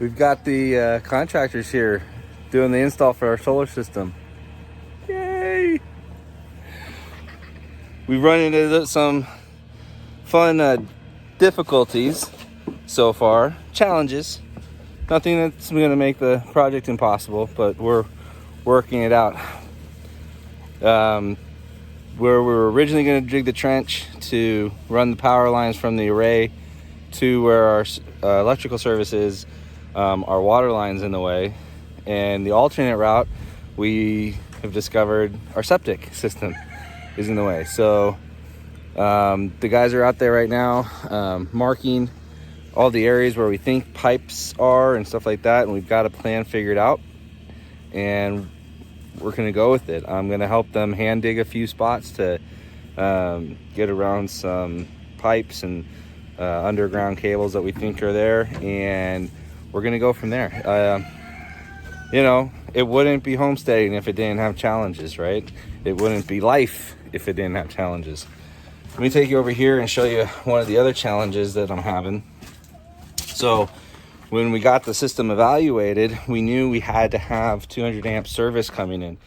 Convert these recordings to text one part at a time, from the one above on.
We've got the contractors here doing the install for our solar system. Yay! We've run into some fun difficulties so far, challenges. Nothing that's going to make the project impossible, but we're working it out. Where we were originally going to dig the trench to run the power lines from the array to where our electrical service is, our water line's in the way, and the alternate route we have discovered our septic system is in the way. So the guys are out there right now marking all the areas where we think pipes are and stuff like that, and we've got a plan figured out, and we're gonna go with it. I'm gonna help them hand dig a few spots to get around some pipes and underground cables that we think are there, and we're gonna go from there. It wouldn't be homesteading if it didn't have challenges, right? It wouldn't be life if it didn't have challenges. Let me take you over here and show you one of the other challenges that I'm having. So when we got the system evaluated, we knew we had to have 200 amp service coming in.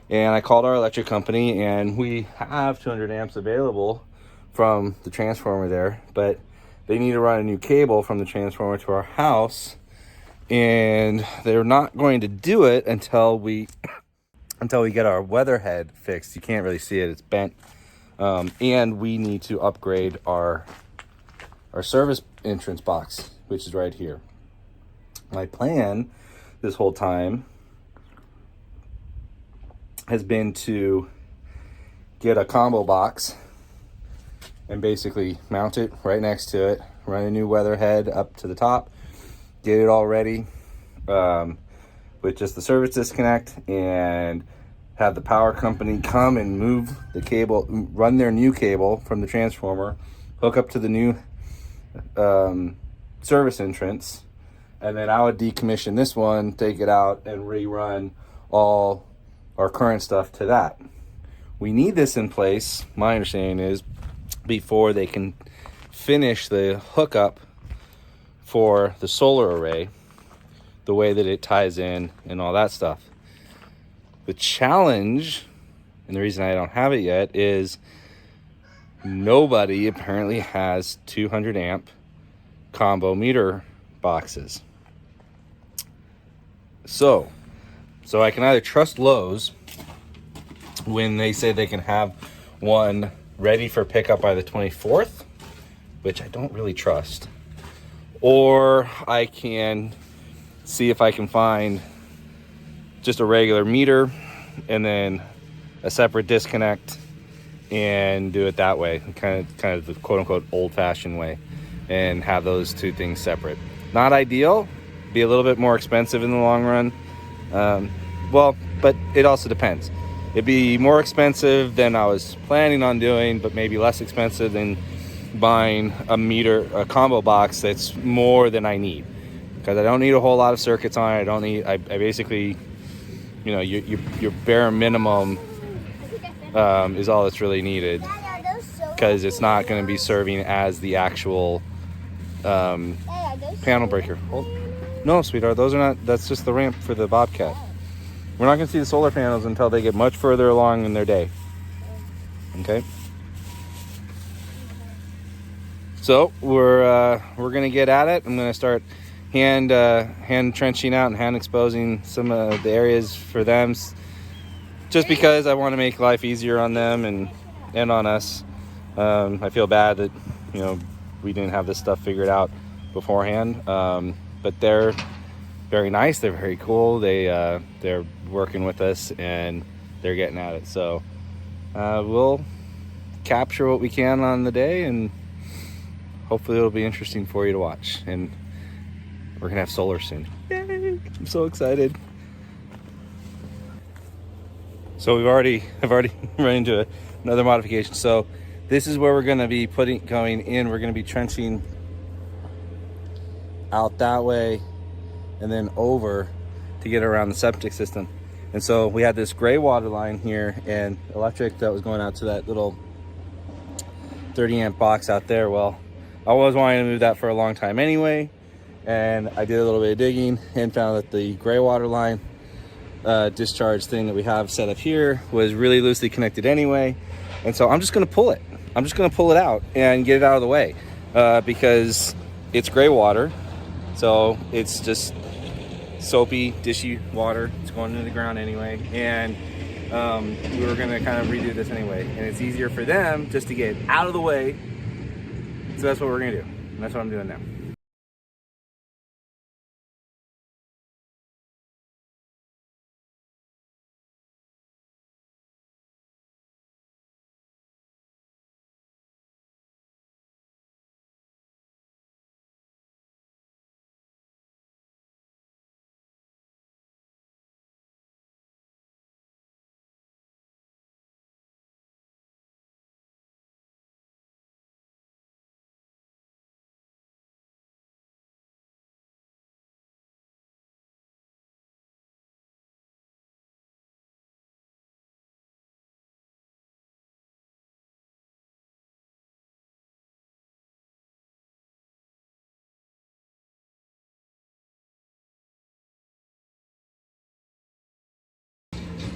And I called our electric company, and we have 200 amps available from the transformer there, but they need to run a new cable from the transformer to our house, and they're not going to do it until we get our weatherhead fixed. You can't really see it, it's bent. And we need to upgrade our service entrance box, which is right here. My plan this whole time has been to get a combo box and basically mount it right next to it, run a new weatherhead up to the top, get it all ready with just the service disconnect, and have the power company come and move the cable, run their new cable from the transformer, hook up to the new service entrance, and then I would decommission this one, take it out, and rerun all our current stuff to that. We need this in place, my understanding is, before they can finish the hookup for the solar array, the way that it ties in and all that stuff. The challenge, and the reason I don't have it yet, is nobody apparently has 200 amp combo meter boxes. So I can either trust Lowe's when they say they can have one ready for pickup by the 24th, which I don't really trust, or I can see if I can find just a regular meter and then a separate disconnect and do it that way, kind of the quote-unquote old-fashioned way, and have those two things separate. Not ideal, be a little bit more expensive in the long run. But it also depends. It'd be more expensive than I was planning on doing, but maybe less expensive than buying a combo box that's more than I need, because I don't need a whole lot of circuits on it. I basically, your bare minimum is all that's really needed, because it's not going to be serving as the actual panel breaker. No, sweetheart, those are not. That's just the ramp for the Bobcat. We're not going to see the solar panels until they get much further along in their day. Okay. So we're going to get at it. I'm going to start hand trenching out and hand exposing some of the areas for them, just because I want to make life easier on them and on us. I feel bad that we didn't have this stuff figured out beforehand, but they're very nice, they're very cool, they're working with us and they're getting at it. So we'll capture what we can on the day, and hopefully it'll be interesting for you to watch. And we're gonna have solar soon. Yay! I'm so excited. So I've already run into another modification. So this is where we're gonna be going in. We're gonna be trenching out that way and then over to get around the septic system. And so we had this gray water line here and electric that was going out to that little 30 amp box out there. Well, I was wanting to move that for a long time anyway, and I did a little bit of digging and found that the gray water line discharge thing that we have set up here was really loosely connected anyway. And so I'm just gonna pull it. I'm just gonna pull it out and get it out of the way because it's gray water. So it's just soapy, dishy water. It's going into the ground anyway. And we were gonna kind of redo this anyway. And it's easier for them just to get out of the way. So that's what we're gonna do. And that's what I'm doing now.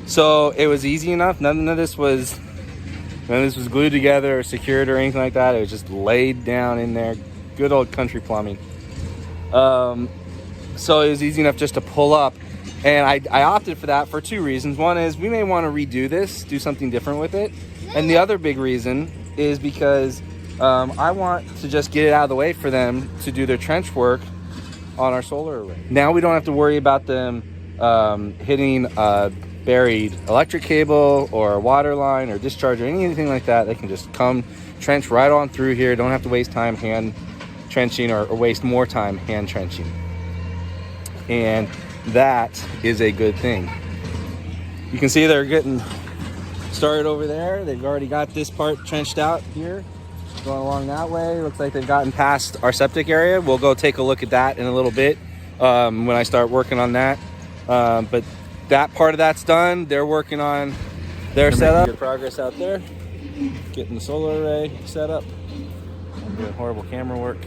So it was easy enough. None of this was glued together or secured or anything like that. It was just laid down in there. Good old country plumbing. So it was easy enough just to pull up. And I opted for that for two reasons. One is we may want to redo this, do something different with it. And the other big reason is because I want to just get it out of the way for them to do their trench work on our solar array. Now we don't have to worry about them hitting a buried electric cable or a water line or discharge or anything like that. They can just come trench right on through here. Don't have to waste time hand trenching or waste more time hand trenching. And that is a good thing. You can see they're getting started over there. They've already got this part trenched out here. Going along that way. Looks like they've gotten past our septic area. We'll go take a look at that in a little bit when I start working on that. But that part of that's done. They're working on their setup. Good progress out there. Getting the solar array set up. I'm doing horrible camera work.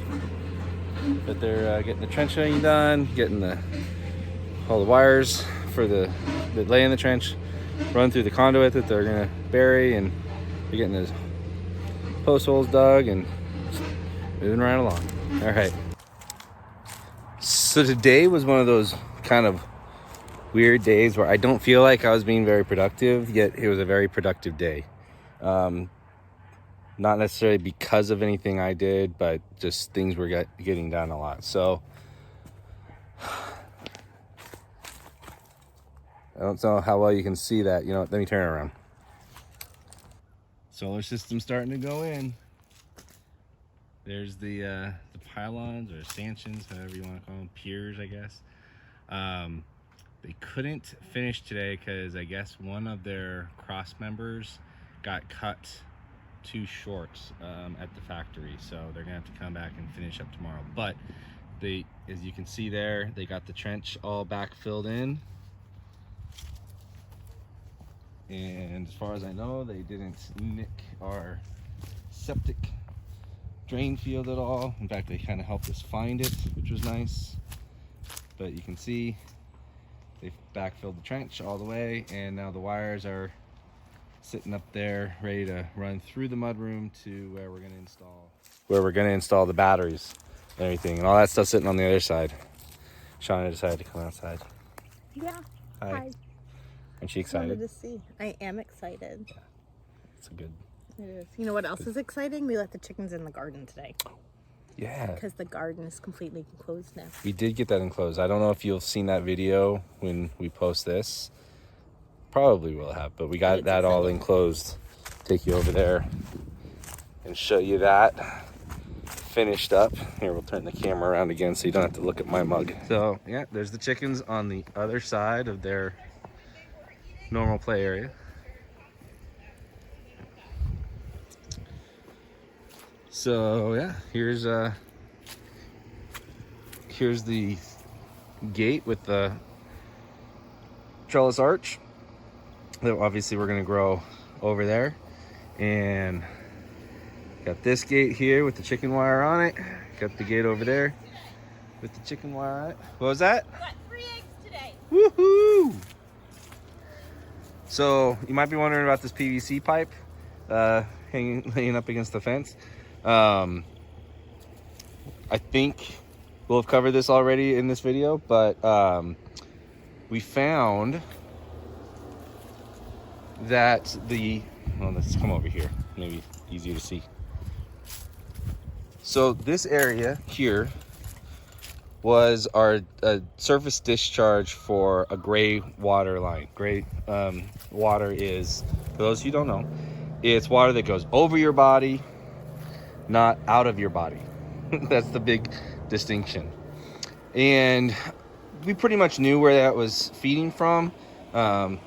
But they're getting the trenching done, getting all the wires for that lay in the trench, run through the conduit that they're gonna bury, and they're getting the post holes dug and moving right along. All right. So today was one of those kind of weird days where I don't feel like I was being very productive, yet it was a very productive day. Not necessarily because of anything I did, but just things were getting done a lot. So I don't know how well you can see that. You know what? Let me turn it around. Solar system starting to go in. There's the pylons or stanchions, however you want to call them, piers, I guess. They couldn't finish today because I guess one of their cross members got cut too short at the factory, so they're gonna have to come back and finish up tomorrow. But they, as you can see there, they got the trench all back filled in, and as far as I know, they didn't nick our septic drain field at all. In fact, they kind of helped us find it, which was nice. But you can see they've backfilled the trench all the way, and now the wires are sitting up there ready to run through the mudroom to where we're going to install the batteries and everything, and all that stuff sitting on the other side. Shauna decided to come outside. Yeah. Hi. Aren't you excited? To see. I am excited. Yeah. It's a good. It is. You know what else is exciting? We let the chickens in the garden today. Yeah. Because the garden is completely enclosed now. We did get that enclosed. I don't know if you've seen that video when we post this. Probably will have, but we got that all enclosed. Take you over there and show you that finished up. Here, we'll turn the camera around again so you don't have to look at my mug. So yeah, there's the chickens on the other side of their normal play area. So yeah, here's the gate with the trellis arch that obviously we're gonna grow over there, and got this gate here with the chicken wire on it. Got the gate over there. with the chicken wire. What was that? Got 3 eggs today. Woohoo! So you might be wondering about this PVC pipe laying up against the fence. I think we'll have covered this already in this video, but we found that let's come over here, maybe easier to see. So this area here was our surface discharge for a gray water line. Gray water is, for those who don't know, it's water that goes over your body, not out of your body. That's the big distinction. And we pretty much knew where that was feeding from. I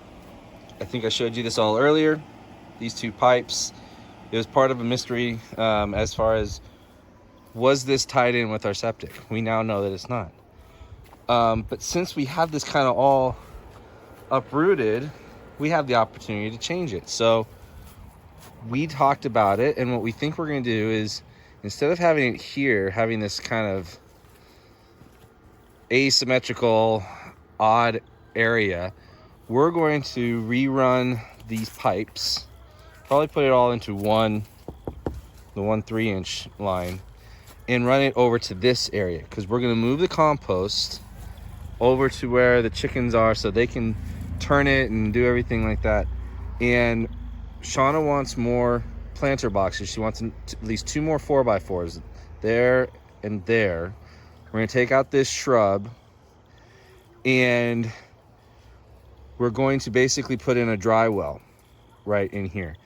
think I showed you this all earlier. These two pipes. It was part of a mystery as far as, was this tied in with our septic? We now know that it's not. But since we have this kind of all uprooted, we have the opportunity to change it. So we talked about it, and what we think we're going to do is, instead of having it here, having this kind of asymmetrical, odd area, we're going to rerun these pipes, probably put it all into the one 3-inch line, and run it over to this area, because we're going to move the compost over to where the chickens are so they can turn it and do everything like that. And Shauna wants more planter boxes. She wants at least 2 more 4x4s there and there. We're going to take out this shrub, and we're going to basically put in a dry well right in here.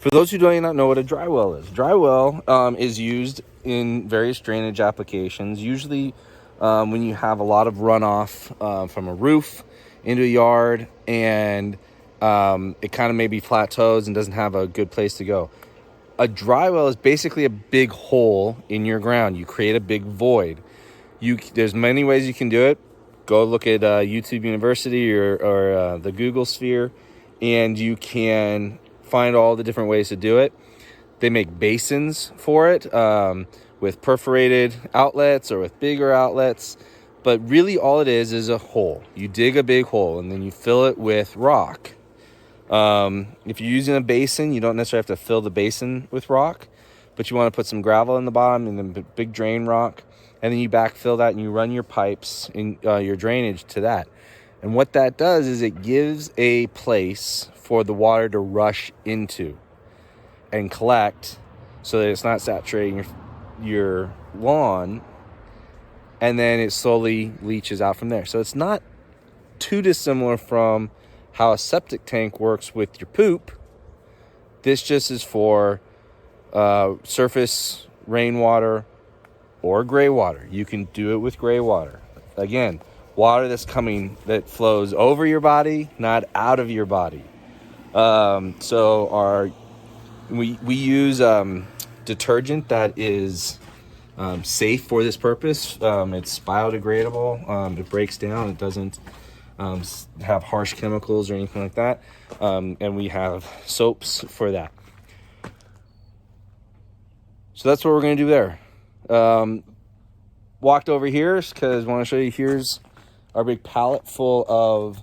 For those who do not know what a dry well is, dry well is used in various drainage applications, usually when you have a lot of runoff from a roof into a yard, and it kind of maybe plateaus and doesn't have a good place to go. A dry well is basically a big hole in your ground. You create a big void. There's many ways you can do it. Go look at YouTube University or the Google Sphere, and you can find all the different ways to do it. They make basins for it with perforated outlets or with bigger outlets, but really all it is a hole. You dig a big hole and then you fill it with rock. If you're using a basin, you don't necessarily have to fill the basin with rock, but you want to put some gravel in the bottom and then big drain rock, and then you backfill that and you run your pipes in your drainage to that. And what that does is it gives a place for the water to rush into and collect, so that it's not saturating your lawn, and then it slowly leaches out from there. So it's not too dissimilar from how a septic tank works with your poop. This just is for surface rainwater or gray water. You can do it with gray water. Again, water that flows over your body, not out of your body. So we use detergent that is safe for this purpose. It's biodegradable. It breaks down. It doesn't have harsh chemicals or anything like that. And we have soaps for that. So that's what we're going to do there. Walked over here because I want to show you, here's our big pallet full of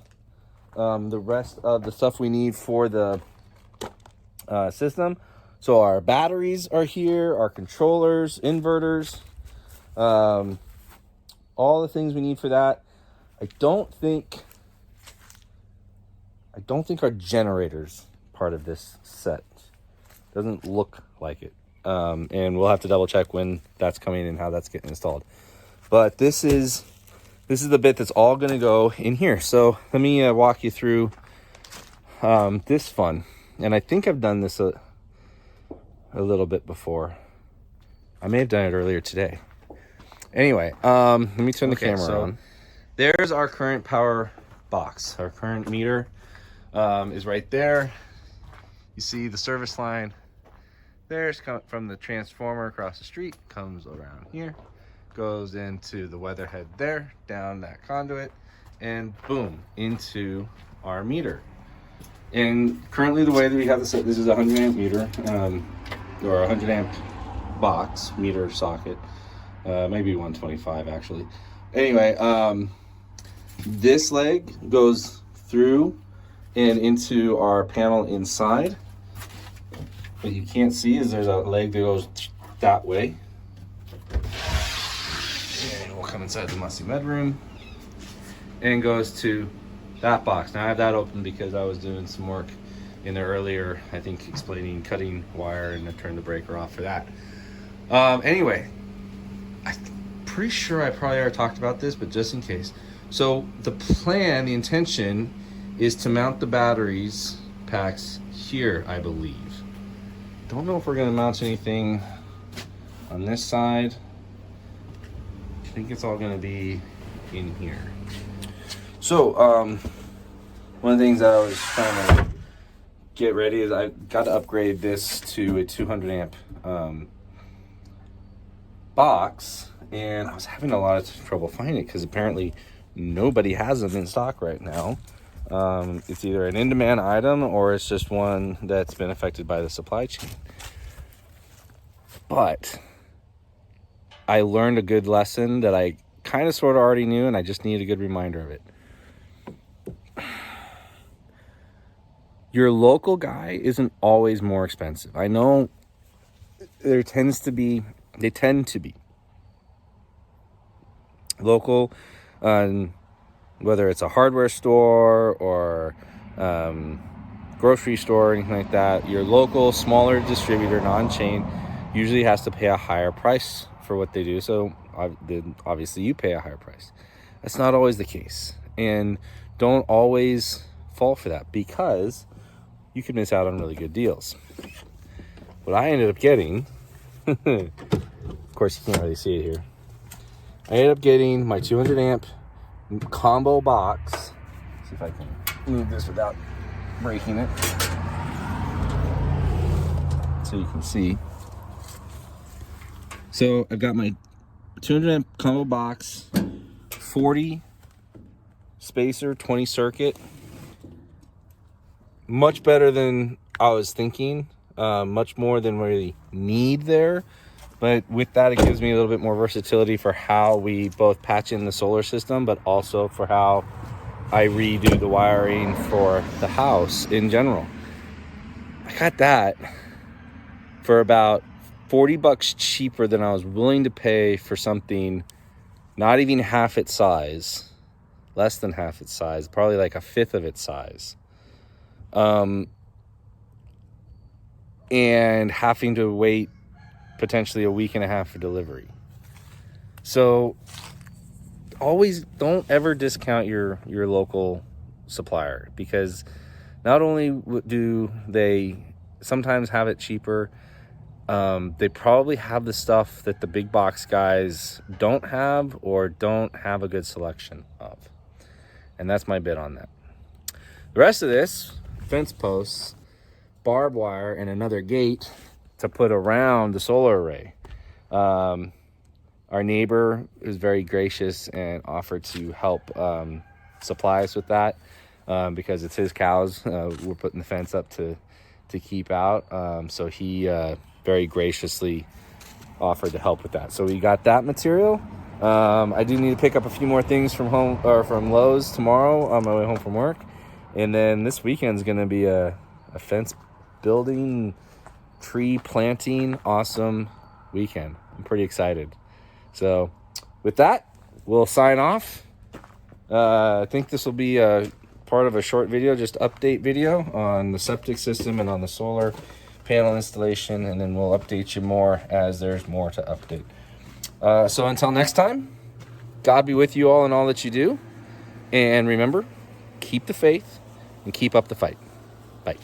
the rest of the stuff we need for the system. So our batteries are here, our controllers, inverters, all the things we need for that. I don't think our generator's part of this set. Doesn't look like it. And we'll have to double check when that's coming and how that's getting installed. But this is the bit that's all going to go in here. So let me walk you through this fun. And I think I've done this a little bit before. I may have done it earlier today. Anyway, let me turn the camera on. There's our current power box. Our current meter is right there. You see the service line. There's from the transformer across the street, comes around here, goes into the weather head there, down that conduit, and boom, into our meter. And currently the way that we have this is a 100 amp meter, or a 100 amp box, meter socket. maybe 125 actually. Anyway, this leg goes through and into our panel inside. What you can't see is there's a leg that goes that way. And we'll come inside the musty med room and goes to that box. Now I have that open because I was doing some work in there earlier, I think explaining cutting wire, and I turned the breaker off for that. Anyway, I'm pretty sure I probably already talked about this, but just in case. So the plan, the intention is to mount the batteries packs here, I believe. Don't know if we're gonna mount anything on this side. I think it's all gonna be in here. So, one of the things that I was trying to get ready is I got to upgrade this to a 200 amp box, and I was having a lot of trouble finding it because apparently nobody has them in stock right now. It's either an in-demand item or it's just one that's been affected by the supply chain. But I learned a good lesson that I kind of sort of already knew, and I just needed a good reminder of it. Your local guy isn't always more expensive. I know they tend to be local, whether it's a hardware store or grocery store or anything like that. Your local smaller distributor, non-chain, usually has to pay a higher price for what they do. So obviously you pay a higher price. That's not always the case, and don't always fall for that, because you could miss out on really good deals. What I ended up getting, of course you can't really see it here, I ended up getting my 200 amp combo box. Let's see if I can move this without breaking it, so you can see. So I've got my 200 amp combo box, 40 spacer, 20 circuit. Much better than I was thinking. Much more than we really need there. But with that, it gives me a little bit more versatility for how we both patch in the solar system, but also for how I redo the wiring for the house in general. I got that for about $40 cheaper than I was willing to pay for something not even half its size, less than half its size, probably like a fifth of its size. And having to wait potentially a week and a half for delivery. So always don't ever discount your local supplier, because not only do they sometimes have it cheaper, they probably have the stuff that the big box guys don't have or don't have a good selection of. And that's my bit on that. The rest of this, fence posts, barbed wire, and another gate to put around the solar array. Our neighbor is very gracious and offered to help supply us with that, because it's his cows. We're putting the fence up to keep out. So he very graciously offered to help with that. So we got that material. I do need to pick up a few more things from home or from Lowe's tomorrow on my way home from work. And then this weekend's going to be a fence building, tree planting, awesome weekend. I'm pretty excited. So with that, we'll sign off. I think this will be a part of a short video, just update video on the septic system and on the solar panel installation, and then we'll update you more as there's more to update. So until next time, God be with you all in all that you do. And remember, keep the faith and keep up the fight. Bye.